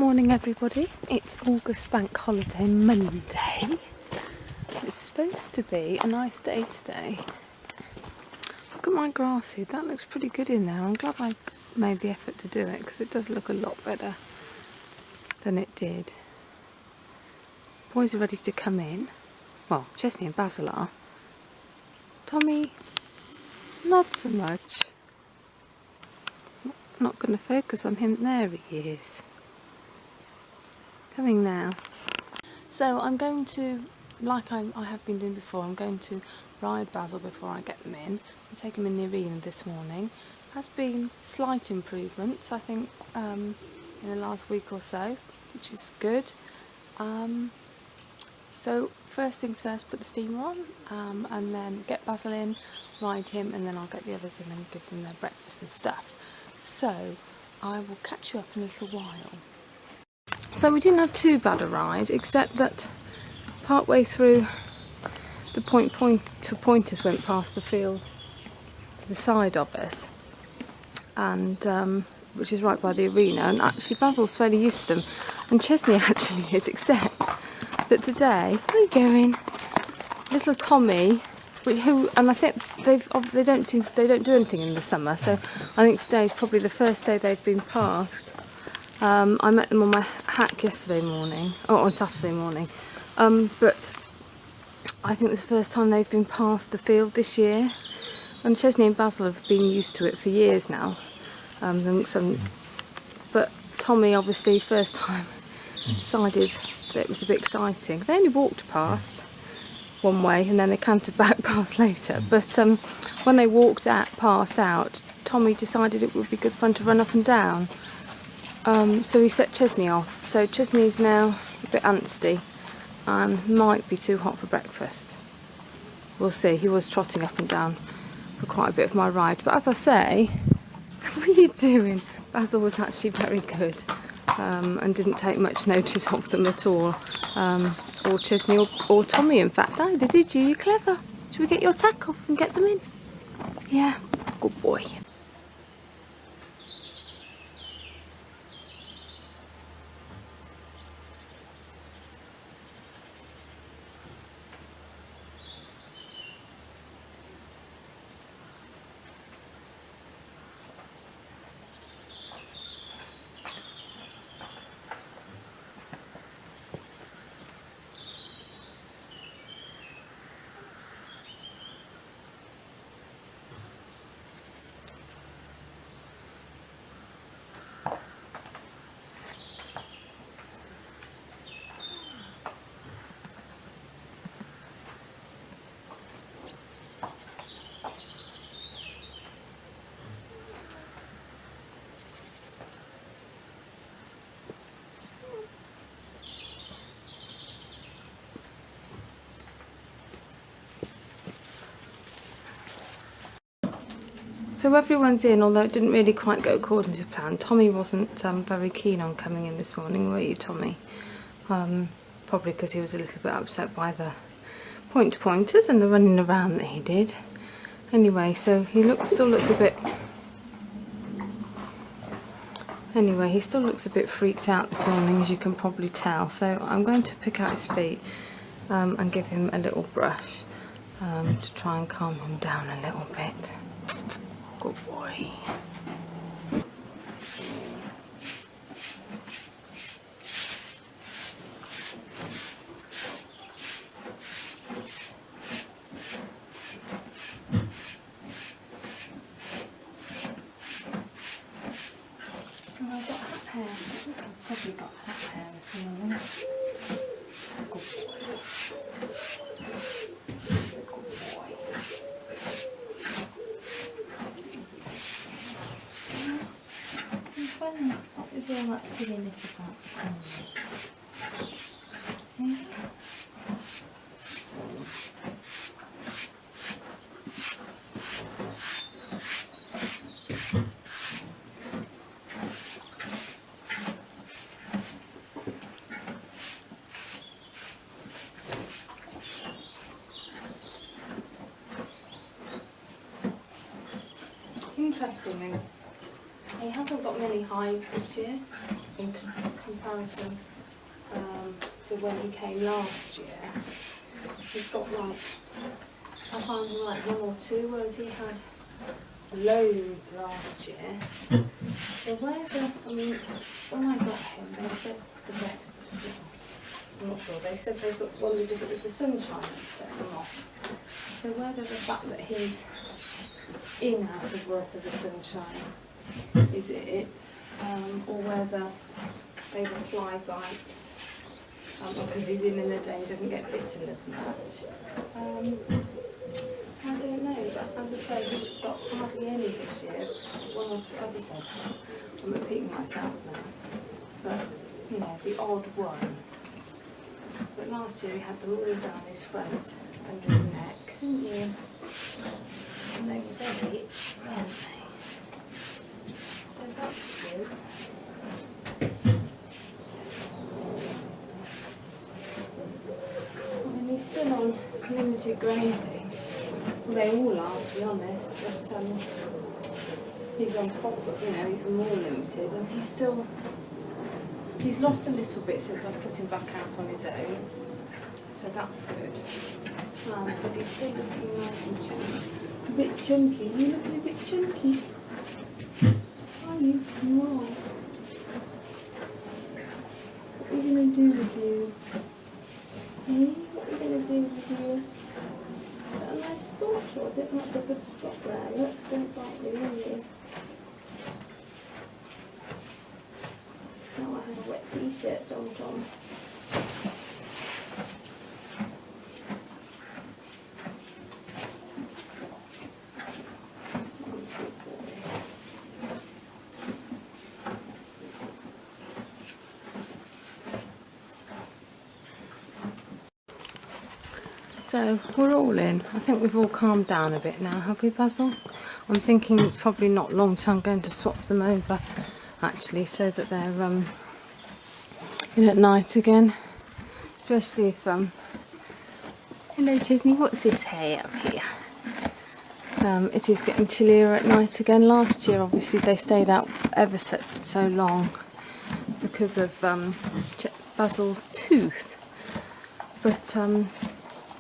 Morning everybody, it's August Bank Holiday Monday. It's supposed to be a nice day today. Look at my grass seed, that looks pretty good in there. I'm glad I made the effort to do it because it does look a lot better than it did. Boys are ready to come in. Well, Chesney and Basil are. Tommy, not so much. Not going to focus on him. There he is. Coming now. So I'm going to, like I have been doing before, I'm going to ride Basil before I get them in and take him in the arena this morning. Has been slight improvements, I think, in the last week or so, which is good. So first things first, put the steamer on and then get Basil in, ride him, and then I'll get the others in and give them their breakfast and stuff. So I will catch you up in a little while. So we didn't have too bad a ride, except that part way through the pointers went past the field to the side of us, and which is right by the arena, and actually Basil's fairly used to them, and Chesney actually is, except that today, where are you going? Little Tommy, and I think they don't do anything in the summer, so I think today is probably the first day they've been passed. I met them on my hack yesterday morning, or on Saturday morning, but I think it's the first time they've been past the field this year, and Chesney and Basil have been used to it for years now, but Tommy obviously first time decided that it was a bit exciting. They only walked past one way and then they cantered back past later, but when they walked past out, Tommy decided it would be good fun to run up and down. So he set Chesney off, so Chesney is now a bit antsy and might be too hot for breakfast. We'll see. He was trotting up and down for quite a bit of my ride, but as I say, what are you doing? Basil was actually very good and didn't take much notice of them at all, or Chesney or Tommy in fact. Either did you? You're clever. Should we get your tack off and get them in? Yeah, good boy. So everyone's in, although it didn't really quite go according to plan. Tommy wasn't very keen on coming in this morning, were you, Tommy? Probably because he was a little bit upset by the pointers and the running around that he did. Anyway, so he still looks a bit freaked out this morning, as you can probably tell. So I'm going to pick out his feet and give him a little brush to try and calm him down a little bit. Good boy. Have I got hat hair? I think I've probably got hat hair this morning. Good boy. What was all that silliness about this morning? Interestingly, he hasn't got many hives this year. in comparison to when he came last year. He's got like, I find like 1 or 2, whereas he had loads last year. So I mean, when I got him, they said the vet, I'm not sure, they said they wondered if it was the sunshine that set him off. So whether the fact that he's in out of worse of the sunshine is it, or whether they were fly bites, because he's in the day, he doesn't get bitten as much. I don't know, but as I say, he's got hardly any this year. Well, as I said, I'm repeating myself now, but you know, the odd one. But last year he had them all down his front and his neck, didn't you? And they were very itchy, weren't they? So that's good. I mean, he's still on limited grazing. Well, they all are, to be honest, but he's on proper, you know, even more limited, and he's lost a little bit since I've put him back out on his own, so that's good. But he's still looking nice and chunky. A bit chunky. You're looking a bit chunky. Are you? You are. What are we going to do with you? What are we going to do with you? Is that a nice spot, or is it? That's a good spot there. Look, don't bite me, will you? Now I have a wet t-shirt on Tom. So we're all in. I think we've all calmed down a bit now, have we, Basil? I'm thinking it's probably not long, so I'm going to swap them over actually, so that they're in at night again. Especially if hello Chesney, what's this hay up here? It is getting chillier at night again. Last year obviously they stayed out ever so long because of Basil's tooth, but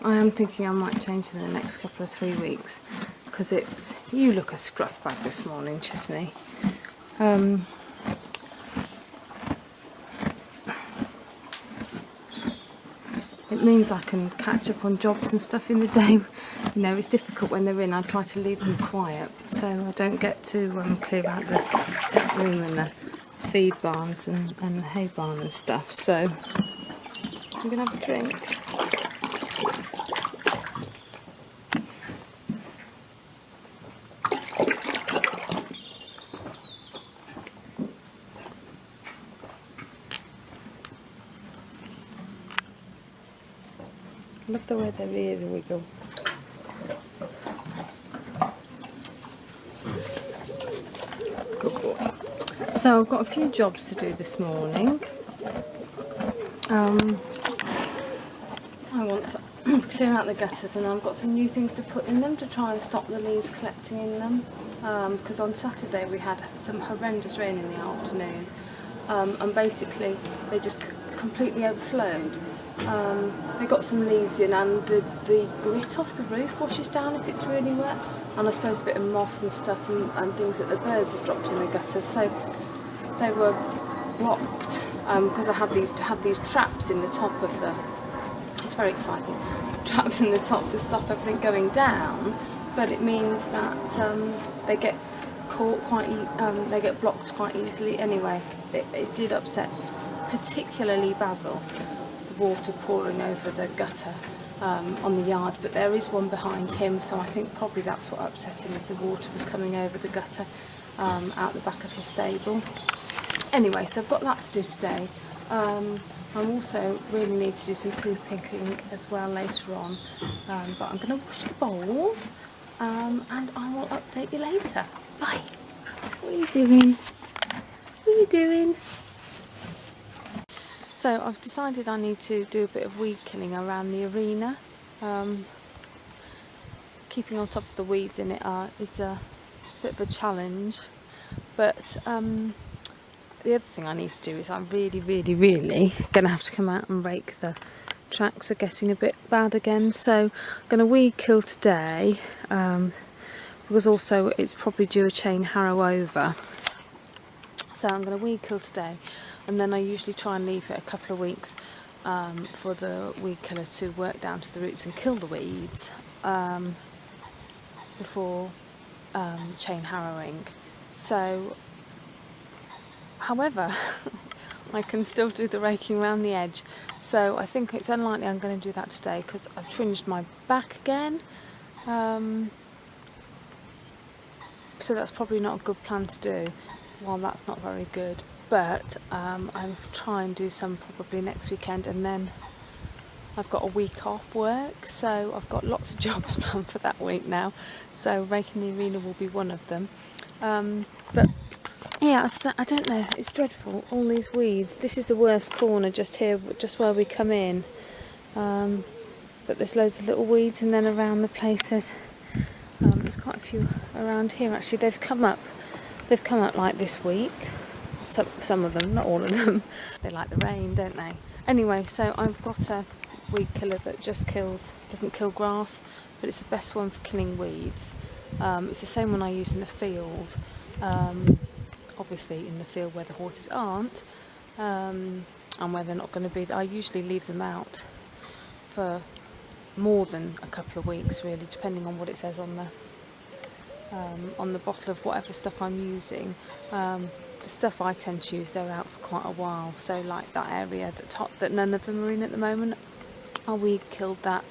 I am thinking I might change them in the next couple of 3 weeks, because it's, you look a scruff bag this morning, Chesney. It means I can catch up on jobs and stuff in the day. You know, it's difficult when they're in. I try to leave them quiet, so I don't get to clear out the tap room and the feed barns and the hay barn and stuff. So I'm going to have a drink. I love the way their ears wiggle. Good boy. So I've got a few jobs to do this morning. I want to clear out the gutters, and I've got some new things to put in them to try and stop the leaves collecting in them. Because on Saturday we had some horrendous rain in the afternoon, and basically they just completely overflowed. They got some leaves in, and the grit off the roof washes down if it's really wet, and I suppose a bit of moss and stuff and things that the birds have dropped in the gutters, so they were blocked because I had these traps in the top of the, it's very exciting, traps in the top to stop everything going down, but it means that they get caught they get blocked quite easily anyway. It did upset particularly Basil, water pouring over the gutter on the yard, but there is one behind him, so I think probably that's what upset him, is the water was coming over the gutter out the back of his stable. Anyway, so I've got that to do today. I also really need to do some poo picking as well later on, but I'm going to wash the bowls and I will update you later. Bye. What are you doing? What are you doing? So I've decided I need to do a bit of weed killing around the arena. Keeping on top of the weeds in it is a bit of a challenge, but the other thing I need to do is I'm really going to have to come out and rake. The tracks are getting a bit bad again, so I'm going to weed kill today, because also it's probably due a chain harrow over. So I'm going to weed kill today, and then I usually try and leave it a couple of weeks for the weed killer to work down to the roots and kill the weeds before chain harrowing. So, however, I can still do the raking around the edge, so I think it's unlikely I'm going to do that today because I've tringed my back again, so that's probably not a good plan to do. Well, that's not very good, but I'll try and do some probably next weekend, and then I've got a week off work, so I've got lots of jobs planned for that week now, so raking the arena will be one of them. But yeah, I don't know, it's dreadful, all these weeds. This is the worst corner just here, just where we come in, but there's loads of little weeds, and then around the place there's quite a few around here. Actually, they've come up like this week, some of them, not all of them. They like the rain, don't they? Anyway, so I've got a weed killer that just doesn't kill grass, but it's the best one for killing weeds. It's the same one I use in the field, obviously in the field where the horses aren't, and where they're not going to be. I usually leave them out for more than a couple of weeks, really, depending on what it says on the bottle of whatever stuff I'm using. The stuff I tend to use, they're out for quite a while. So like that area that none of them are in at the moment, I weed killed that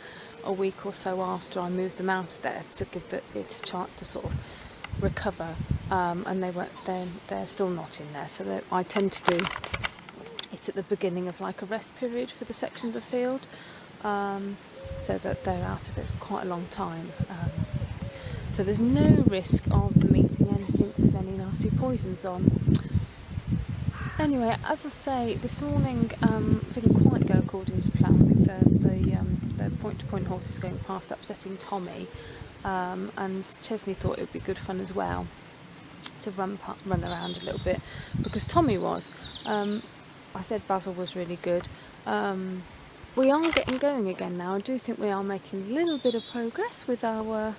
a week or so after I moved them out of there to give it a chance to sort of recover, and they're still not in there, so I tend to do it at the beginning of like a rest period for the section of the field, so that they're out of it for quite a long time, so there's no risk of them eating anything with any nasty poisons on. Anyway, as I say, this morning didn't quite go according to plan with the point-to-point horses going past upsetting Tommy, and Chesney thought it would be good fun as well to run around a little bit, because Tommy was. I said Basil was really good. We are getting going again now. I do think we are making a little bit of progress with our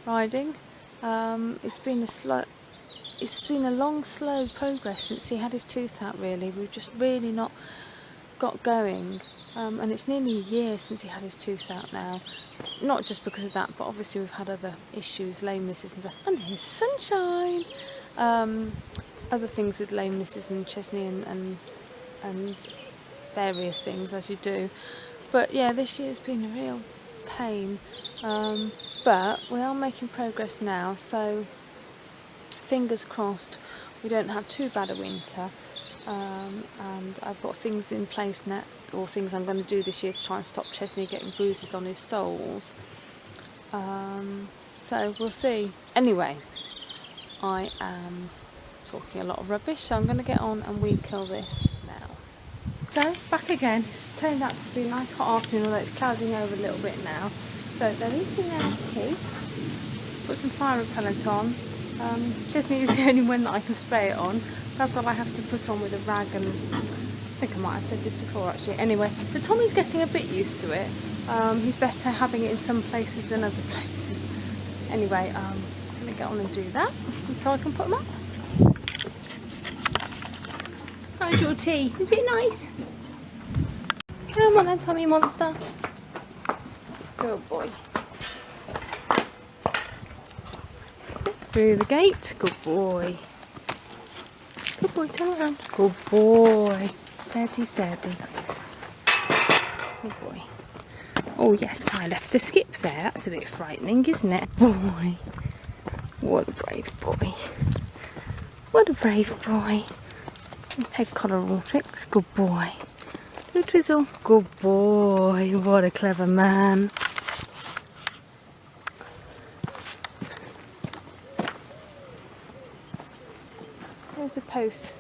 riding. It's been a long, slow progress since he had his tooth out, really. We've just really not got going, and it's nearly a year since he had his tooth out now. Not just because of that, but obviously we've had other issues, lamenesses and stuff, and here's sunshine, other things with lamenesses and Chesney and various things, as you do. But yeah, this year's been a real pain, but we are making progress now, so fingers crossed we don't have too bad a winter, and I've got things in place now, or things I'm going to do this year to try and stop Chesney getting bruises on his soles, so we'll see. Anyway, I am talking a lot of rubbish, so I'm going to get on and weed kill this now. So back again. It's turned out to be a nice hot afternoon, although it's clouding over a little bit now. So they're eating their tea. Put some fire repellent on. Chesney is the only one that I can spray it on. That's all I have to put on with a rag, and I think I might have said this before actually. Anyway, but Tommy's getting a bit used to it. He's better having it in some places than other places. Anyway, I'm going to get on and do that so I can put them up. How's your tea? Is it nice? Come on then, Tommy monster. Good boy. Through the gate. Good boy. Good boy, turn around. Good boy. Steady, steady. Good boy. Oh yes, I left the skip there. That's a bit frightening, isn't it? Boy. What a brave boy. What a brave boy. Head collar all tricks. Good boy. Blue Drizzle. Good boy. What a clever man. There's a post.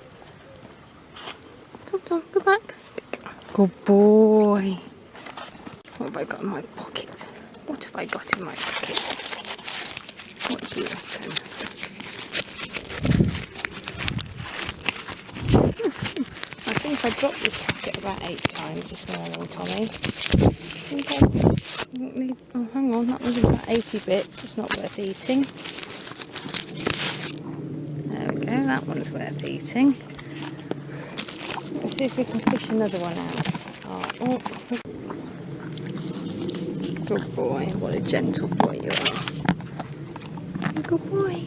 Come on, go back. Good boy. What have I got in my pocket? What have I got in my pocket? What do you reckon? if I drop this ticket about 8 times, this morning, Tommy. Okay. Oh, hang on, that was about 80 bits. It's not worth eating. There we go, that one's worth eating. Let's see if we can fish another one out. Oh. Good boy, what a gentle boy you are. Good boy.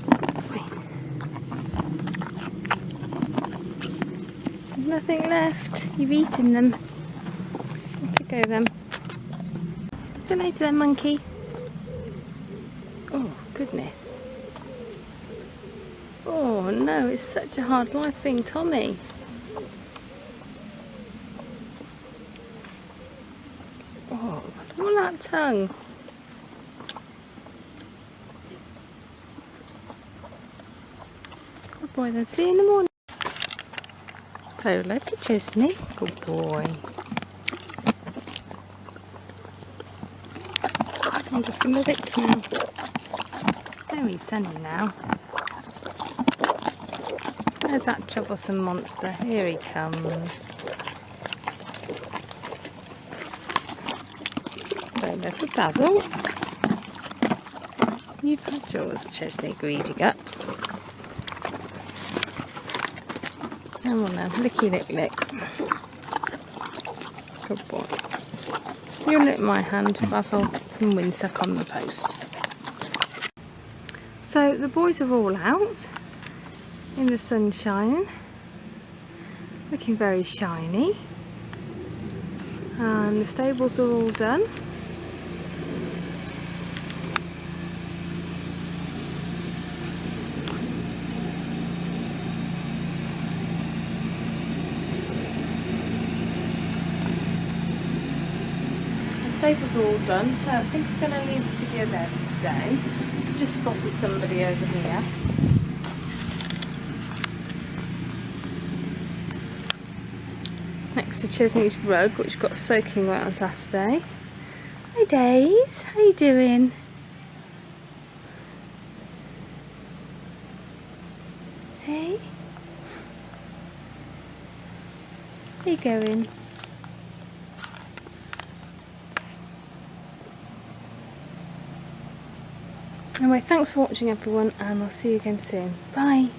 Good boy. There's nothing left. You've eaten them. Off you go then. See you later then, monkey. Oh, goodness. Oh no, it's such a hard life being Tommy. Oh, look at that tongue. Good boy then, see you in the morning. Hello to Chesney. Good boy. I'm just going to let it come. Very sunny now. There's that troublesome monster. Here he comes. Hello for Basil. You've had yours, Chesney Greedy Guts. Come on now, licky lick lick. Good boy. You lick my hand, Basil, and windsuck on the post. So the boys are all out in the sunshine, looking very shiny, and the stables are all done. Stables are all done, so I think I'm going to leave the video there for today. I've just spotted somebody over here. Next to Chesney's rug, which got soaking wet on Saturday. Hi Days, how you doing? Hey? Where you going? Anyway, thanks for watching everyone, and I'll see you again soon. Bye!